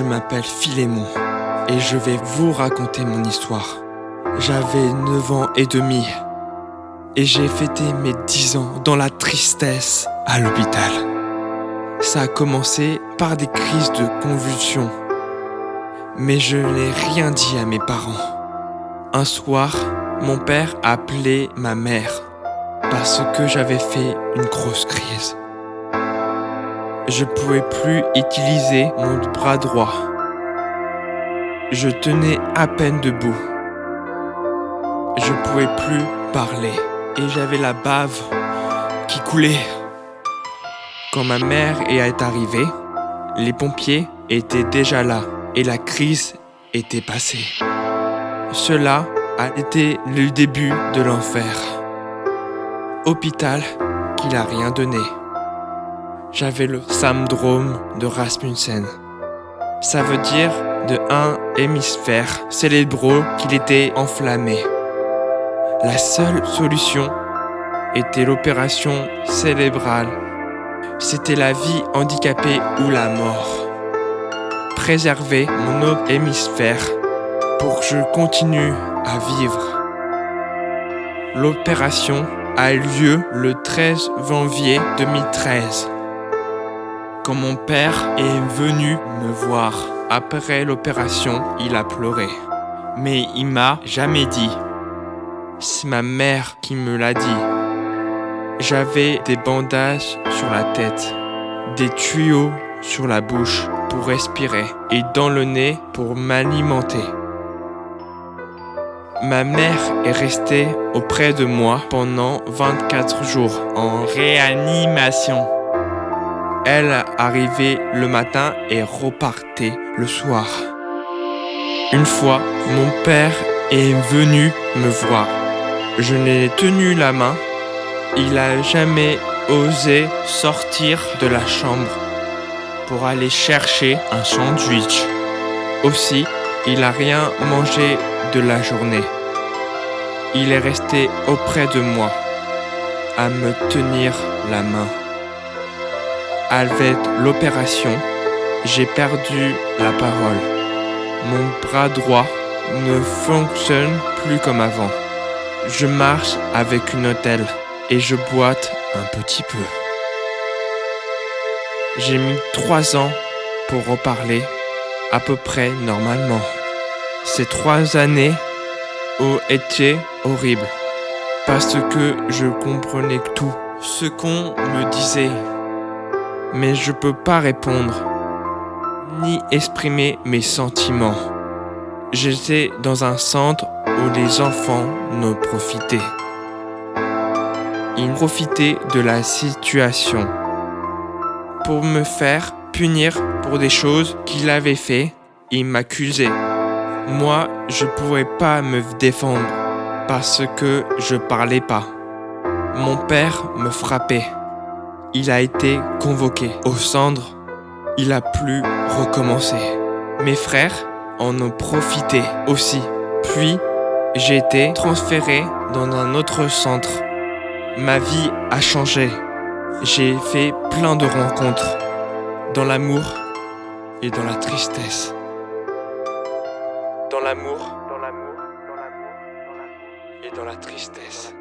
je m'appelle Philémon et je vais vous raconter mon histoire. J'avais 9 ans et demi et j'ai fêté mes 10 ans dans la tristesse à l'hôpital. Ça a commencé par des crises de convulsions, mais je n'ai rien dit à mes parents. Un soir, mon père a appelé ma mère parce que j'avais fait une grosse crise. Je pouvais plus utiliser mon bras droit. Je tenais à peine debout. Je pouvais plus parler et j'avais la bave qui coulait. Quand ma mère est arrivée, les pompiers étaient déjà là et la crise était passée. Cela a été le début de l'enfer. Hôpital qui n'a rien donné. J'avais le syndrome de Rasmussen. Ça veut dire de un hémisphère cérébraux qui était enflammé. La seule solution était l'opération cérébrale. C'était la vie handicapée ou la mort. Préserver mon autre hémisphère pour que je continue à vivre. L'opération a eu lieu le 13 janvier 2013. Quand mon père est venu me voir après l'opération, il a pleuré. Mais il m'a jamais dit. C'est ma mère qui me l'a dit. J'avais des bandages sur la tête, des tuyaux sur la bouche pour respirer et dans le nez pour m'alimenter. Ma mère est restée auprès de moi pendant 24 jours en réanimation. Elle arrivait le matin et repartait le soir. Une fois, mon père est venu me voir. Je l'ai tenu la main. Il n'a jamais osé sortir de la chambre pour aller chercher un sandwich. Aussi, il n'a rien mangé de la journée. Il est resté auprès de moi, à me tenir la main. Avec l'opération, j'ai perdu la parole. Mon bras droit ne fonctionne plus comme avant. Je marche avec une attelle et je boite un petit peu. J'ai mis 3 ans pour reparler à peu près normalement. Ces 3 années ont été horribles parce que je comprenais tout ce qu'on me disait. Mais je peux pas répondre, ni exprimer mes sentiments. J'étais dans un centre où les enfants ne profitaient. Ils profitaient de la situation pour me faire punir pour des choses qu'il avait fait. Ils m'accusaient. Moi, je pouvais pas me défendre parce que je parlais pas. Mon père me frappait. Il a été convoqué au centre. Il a pu recommencer. Mes frères en ont profité aussi. Puis, j'ai été transféré dans un autre centre. Ma vie a changé. J'ai fait plein de rencontres. Dans l'amour et dans la tristesse. Dans l'amour et dans la tristesse.